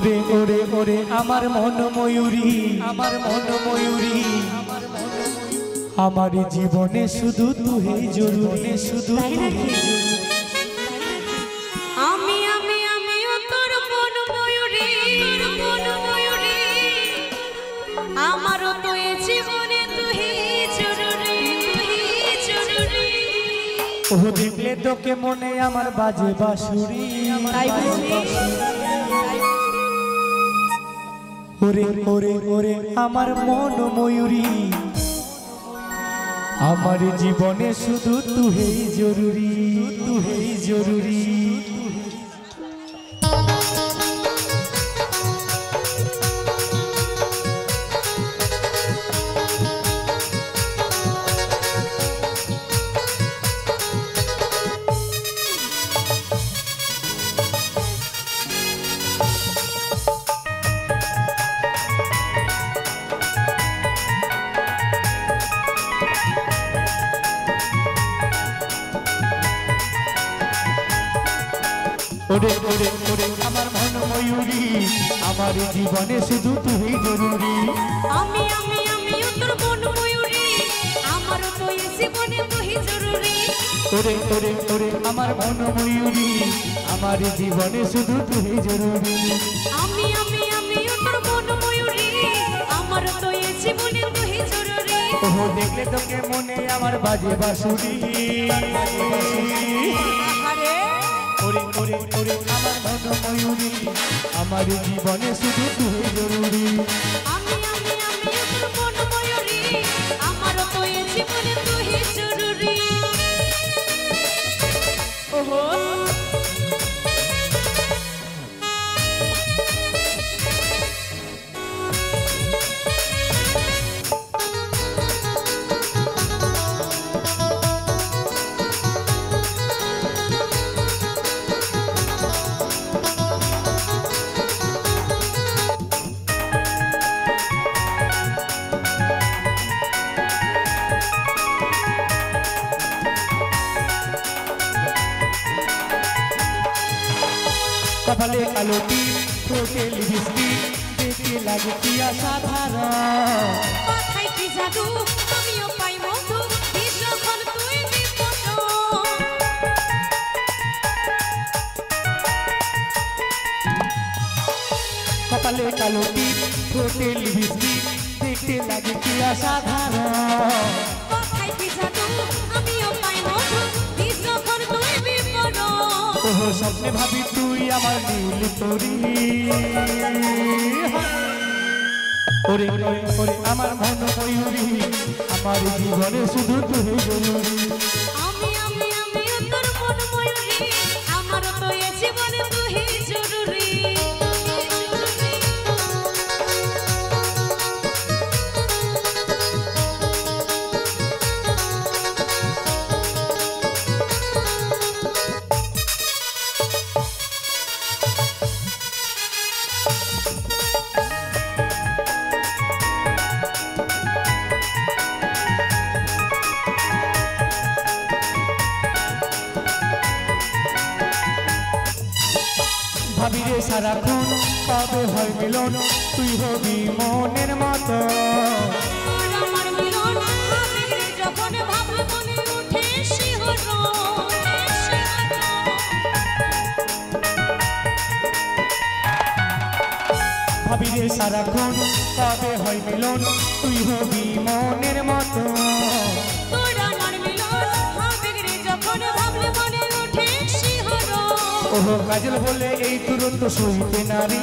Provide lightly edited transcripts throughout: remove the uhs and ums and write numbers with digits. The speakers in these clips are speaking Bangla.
ওরে ওরে ওরে আমার মন ময়ূরী, আমার মন ময়ূরী, আমার জীবনে শুধু তুই জরুরি, শুধু আমি আমি আমিও তোর মন ময়ূরী, মন ময়ূরী, আমারও তো এই জীবনে তুই জরুরি, তুই জরুরি। ও দেখলে তোকে মনে আমার বাজে বাঁশুরি, তাই বুঝি ওরে ওরে ওরে আমার মন ময়ূরী, আমার জীবনে শুধু তুই জরুরি, তুই জরুরি। ওরে ওরে ওরে আমার মন ময়ূরী, আমার জীবনে শুধু তুই জরুরি। আমি আমি আমিও তোর মন ময়ূরী, আমারও তো এই জীবনে তুই জরুরি। ওরে ওরে ওরে আমার মন ময়ূরী, আমার জীবনে শুধু তুই জরুরি। আমি আমি আমিও তোর মন ময়ূরী, আমারও তো এই জীবনে তুই জরুরি। ও দেখলে তোকে মনে আমার বাজে বাঁশুরি, আরে ওরে ওরে ওরে আমার মন ময়ূরী, আমার জীবনে শুধু তুই জরুরি। আমি আমি আমিও তোর মন ময়ূরী, আমারও তো এই জীবনে তুই জরুরি। ওহো কপালে কালো টিপ, ঠোঁটে লিপস্টিক, দেখতে লাগে কি অসাধারণ। কথাই কি জাদু, আমিও পাই মধু, যখন তুই বিপদ। কপালে কালো টিপ, ঠোঁটে লিপস্টিক, দেখতে লাগে কি অসাধারণ। কথাই কি জাদু, আমিও পাই মধু, যখন তুই বিপদ। ও স্বপ্নে ভাবি তুই আমার নীল তরি, ওরে ওরে ওরে আমার মন ময়ূরী, আমার জীবনে শুধু তুই জরুরি। আমি আমি আমিও তোর মন ময়ূরী, আমারও তো এই জীবনে তুই জরুরি। ভাবি রে সারাক্ষণ কবে হয় মিলন, তুই হবি মনের মতো। তোর আমার মিলন, আবেগে যখন ভাবলে মনে ওঠে শিহরণ। ভাবি রে সারাক্ষণ কবে হয় মিলন, তুই হবি মনের মতো। তোর আমার মিলন, আবেগে যখন ভাবলে মনে ওঠে শিহরণ। ওহো কাজল বলে এই তুরন্ত সইতে নারী,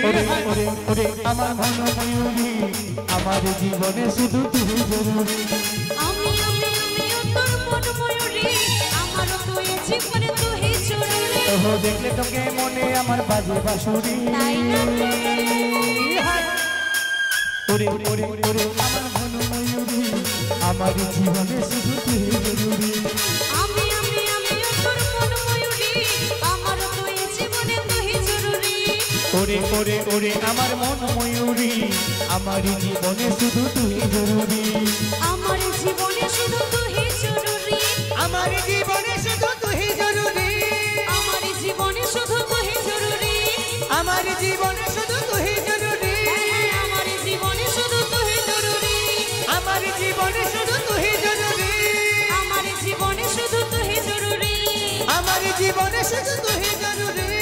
ওরে ওরে ওরে আমার মন ময়ূরী, আমার জীবনে শুধু তুই জরুরি। আমি আমি আমিও তোর মন ময়ূরী, আমারও তো এই জীবনে তুই জরুরি। ওহো দেখলে তোকে মনে আমার বাজে বাঁশুরি, তাই না ওরে ওরে ওরে আমার মন ময়ূরী, আমার জীবনে শুধু তুই জরুরি। আমি আমি আমিও তোর মন ময়ূরী, আমারও তো এই জীবনে তুই জরুরি। ওরে ওরে ওরে আমার মন ময়ূরী, আমার জীবনে শুধু তুই জরুরি। আমার জীবনে শুধু তুই জরুরি। আমার জীবনে শুধু তুই জরুরি। আমার জীবনে আমার জীবনে শুধু তুই জরুরি